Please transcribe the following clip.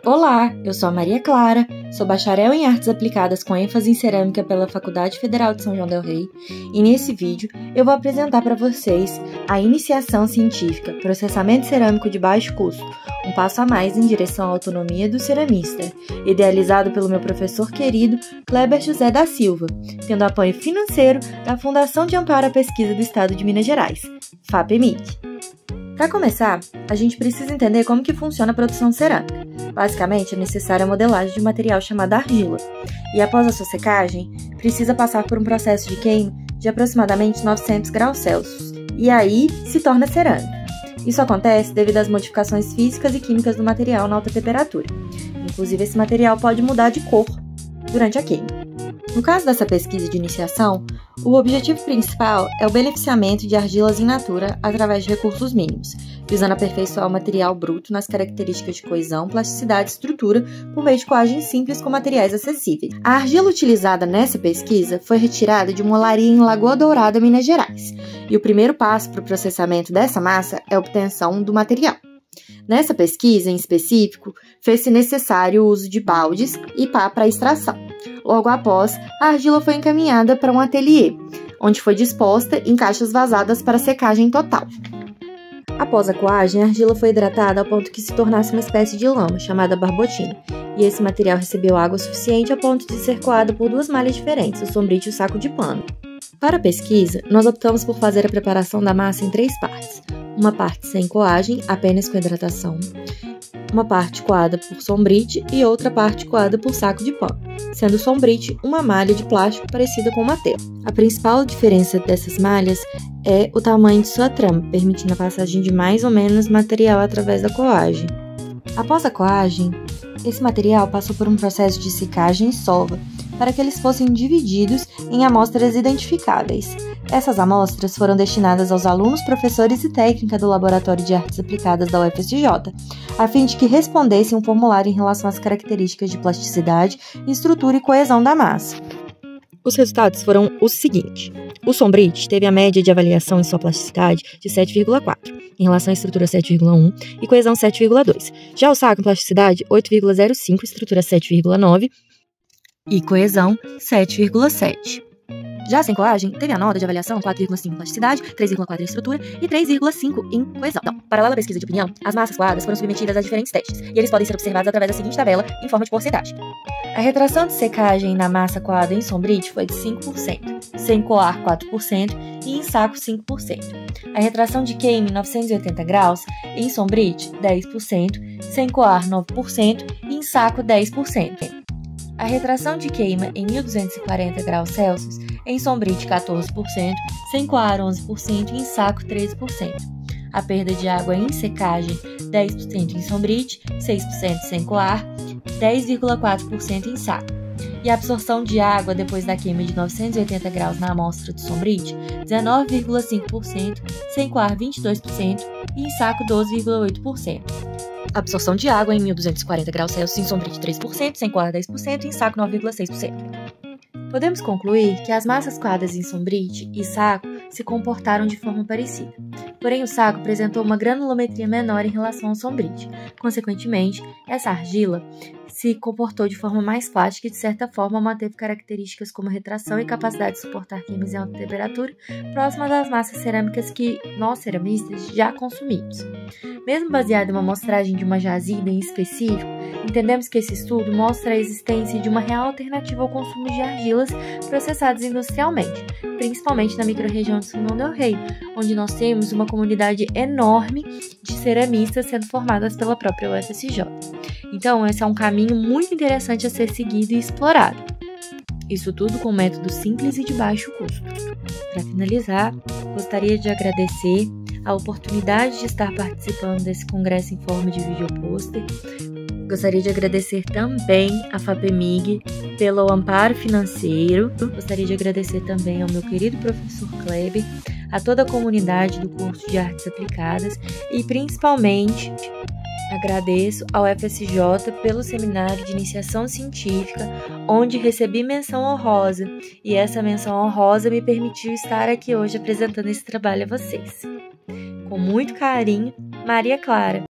Olá, eu sou a Maria Clara, sou bacharel em Artes Aplicadas com ênfase em Cerâmica pela Faculdade Federal de São João del Rei e nesse vídeo eu vou apresentar para vocês a Iniciação Científica Processamento Cerâmico de Baixo Custo, um passo a mais em direção à autonomia do ceramista, idealizado pelo meu professor querido Kleber José da Silva, tendo apoio financeiro da Fundação de Amparo à Pesquisa do Estado de Minas Gerais, FAPEMIG. Para começar, a gente precisa entender como que funciona a produção cerâmica. Basicamente, é necessária a modelagem de um material chamado argila, e após a sua secagem, precisa passar por um processo de queima de aproximadamente 900 graus Celsius, e aí se torna cerâmica. Isso acontece devido às modificações físicas e químicas do material na alta temperatura. Inclusive, esse material pode mudar de cor durante a queima. No caso dessa pesquisa de iniciação, o objetivo principal é o beneficiamento de argilas in natura através de recursos mínimos, visando aperfeiçoar o material bruto nas características de coesão, plasticidade e estrutura por meio de coagem simples com materiais acessíveis. A argila utilizada nessa pesquisa foi retirada de uma olaria em Lagoa Dourada, Minas Gerais, e o primeiro passo para o processamento dessa massa é a obtenção do material. Nessa pesquisa, em específico, fez-se necessário o uso de baldes e pá para extração. Logo após, a argila foi encaminhada para um ateliê, onde foi disposta em caixas vazadas para secagem total. Após a coagem, a argila foi hidratada ao ponto que se tornasse uma espécie de lama, chamada barbotina, e esse material recebeu água suficiente a ponto de ser coado por duas malhas diferentes, o sombrite e o saco de pano. Para a pesquisa, nós optamos por fazer a preparação da massa em 3 partes. Uma parte sem coagem, apenas com hidratação, uma parte coada por sombrite e outra parte coada por saco de pano, sendo o sombrite uma malha de plástico parecida com uma tela. A principal diferença dessas malhas é o tamanho de sua trama, permitindo a passagem de mais ou menos material através da coagem. Após a coagem, esse material passou por um processo de secagem e sova, para que eles fossem divididos em amostras identificáveis. Essas amostras foram destinadas aos alunos, professores e técnica do Laboratório de Artes Aplicadas da UFSJ, a fim de que respondessem um formulário em relação às características de plasticidade, estrutura e coesão da massa. Os resultados foram os seguintes. O sombrite teve a média de avaliação em sua plasticidade de 7,4, em relação à estrutura 7,1 e coesão 7,2. Já o saco em plasticidade 8,05, estrutura 7,9 e coesão 7,7. Já sem coagem, teve a nota de avaliação 4,5 em plasticidade, 3,4 em estrutura e 3,5 em coesão. Paralela à pesquisa de opinião, as massas coadas foram submetidas a diferentes testes, e eles podem ser observados através da seguinte tabela em forma de porcentagem. A retração de secagem na massa coada em sombrite foi de 5%, sem coar 4% e em saco 5%. A retração de queima em 980 graus em sombrite 10%, sem coar 9% e em saco 10%. A retração de queima em 1240 graus Celsius em sombrite 14%, sem coar 11% e em saco 13%. A perda de água em secagem 10% em sombrite, 6% sem coar, 10,4% em saco. E a absorção de água depois da queima de 980 graus na amostra de sombrite 19,5%, sem coar 22% e em saco 12,8%. Absorção de água em 1240 graus Celsius em sombrite 3%, sem coar 10% e em saco 9,6%. Podemos concluir que as massas coadas em sombrite e saco se comportaram de forma parecida. Porém, o saco apresentou uma granulometria menor em relação ao sombrite. Consequentemente, essa argila se comportou de forma mais plástica e, de certa forma, manteve características como retração e capacidade de suportar queimas em alta temperatura próximas das massas cerâmicas que nós, ceramistas, já consumimos. Mesmo baseado em uma amostragem de uma jazida em específico, entendemos que esse estudo mostra a existência de uma real alternativa ao consumo de argilas processadas industrialmente, principalmente na microrregião de São João del Rei, onde nós temos uma comunidade enorme de ceramistas sendo formadas pela própria UFSJ. Então, esse é um caminho muito interessante a ser seguido e explorado. Isso tudo com um método simples e de baixo custo. Para finalizar, gostaria de agradecer a oportunidade de estar participando desse congresso em forma de vídeo pôster. Gostaria de agradecer também a FAPEMIG pelo amparo financeiro. Gostaria de agradecer também ao meu querido professor Kleber, a toda a comunidade do curso de Artes Aplicadas e principalmente agradeço ao FSJ pelo seminário de iniciação científica, onde recebi menção honrosa, e essa menção honrosa me permitiu estar aqui hoje apresentando esse trabalho a vocês. Com muito carinho, Maria Clara.